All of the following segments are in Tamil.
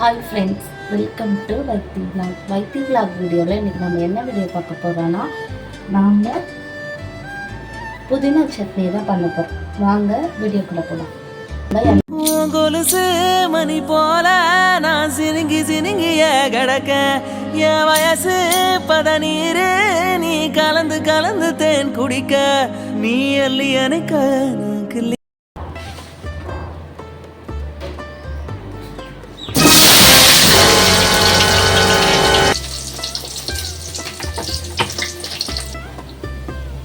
Hi friends, welcome to Vaithi vlog. Vaithi vlog வீடியோவில் இன்றைக்கி நம்ம என்ன வீடியோ பார்க்க போகிறோன்னா, நாங்கள் புதினா சட்னி தான் பண்ண போகிறோம். வாங்க வீடியோக்குள்ளே போகலாம். கொலுசு மணி போல நான் சினுங்கி சினுங்கிய கிடக்க என் வயசு பதநீரு நீ கலந்து கலந்து தேன் குடிக்க நீ அள்ளி எனக்கு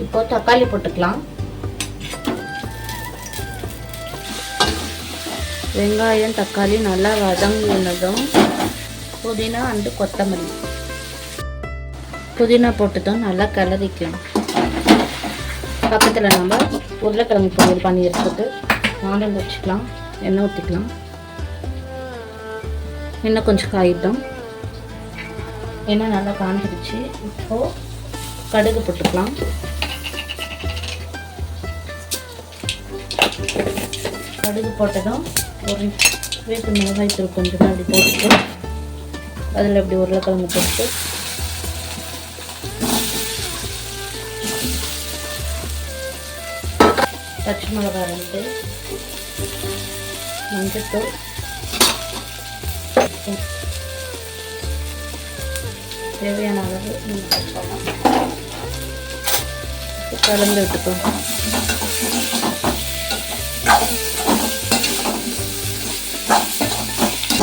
இப்போ தக்காளி போட்டுக்கலாம். வெங்காயம் தக்காளி நல்லா வதங்கினதும் புதினா அண்டு கொத்தமல்லி புதினா போட்டுதான் நல்லா கிளறிக்கலாம். பக்கத்தில் நம்ம உருளைக்கிழங்கு பொரியல் பண்ணி எடுத்துட்டு வானல் வச்சுக்கலாம். எண்ணெய் ஊற்றிக்கலாம். இன்னும் கொஞ்சம் காயிட்டோம். எண்ணெய் நல்லா காஞ்சிடுச்சு. இப்போது கடுகு போட்டுக்கலாம். கடுகு போட்டதும் ஒரு வீட்டு மிளகாய் தூள் கொஞ்சம் அப்படி போட்டுட்டு அதில் இப்படி உருளைக்கிழங்கு போட்டு பச்சை மிளகாய் 2, மஞ்சத்தூள், தேவையான அளவு கலந்து விட்டுக்கோங்க.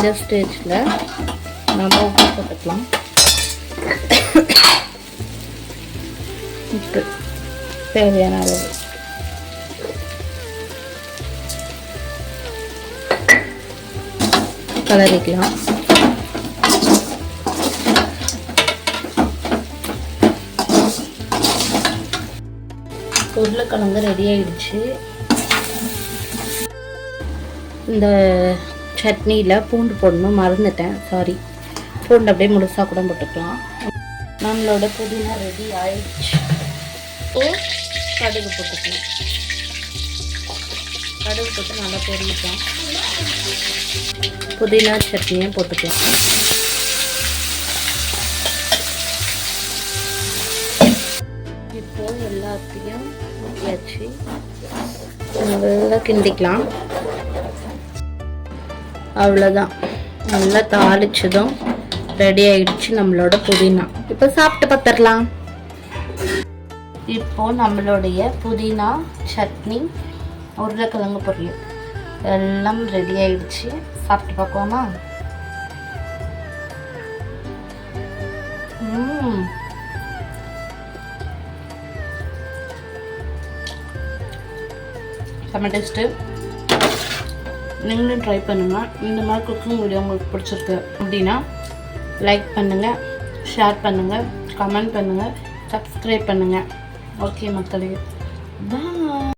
இந்த ஸ்டேஜில் நம்ம உப்பு போட்டுக்கலாம். உப்பு தேவையான அளவு கலரிக்கலாம். உருளைக்கிழங்கு ரெடி ஆயிடுச்சு. இந்த சட்னியில் பூண்டு போடணும், மறந்துட்டேன், சாரி. பூண்டு அப்படியே முழுசாக கூட போட்டுக்கலாம். நம்மளோட புதினா ரெடி ஆயிடுச்சு. கடுகு போட்டுக்கலாம். கடுகு போட்டு நல்லா பொரிக்கலாம். புதினா சட்னியும் போட்டுக்கலாம். இப்போ எல்லாத்தையும் ஊற்றியாச்சு. நல்லா கிண்டிக்கலாம். அவ்வளோதான், நல்லா தாளிச்சதும் ரெடி ஆயிடுச்சு நம்மளோட புதினா. இப்போ சாப்பிட்டு பார்த்துடலாம். இப்போ நம்மளுடைய புதினா சட்னி உருளைக்கிழங்கு பொரியல் எல்லாம் ரெடி ஆயிடுச்சு. சாப்பிட்டு பார்க்கலாமா? செம்ம டேஸ்ட்டு. நீங்களும் ட்ரை பண்ணுங்கள். இந்த மாதிரி குக்கிங் வீடியோ உங்களுக்கு பிடிச்சிருக்கு அப்படின்னா லைக் பண்ணுங்கள், ஷேர் பண்ணுங்கள், கமெண்ட் பண்ணுங்கள், சப்ஸ்கிரைப் பண்ணுங்கள். ஓகே மக்களே, பாய்.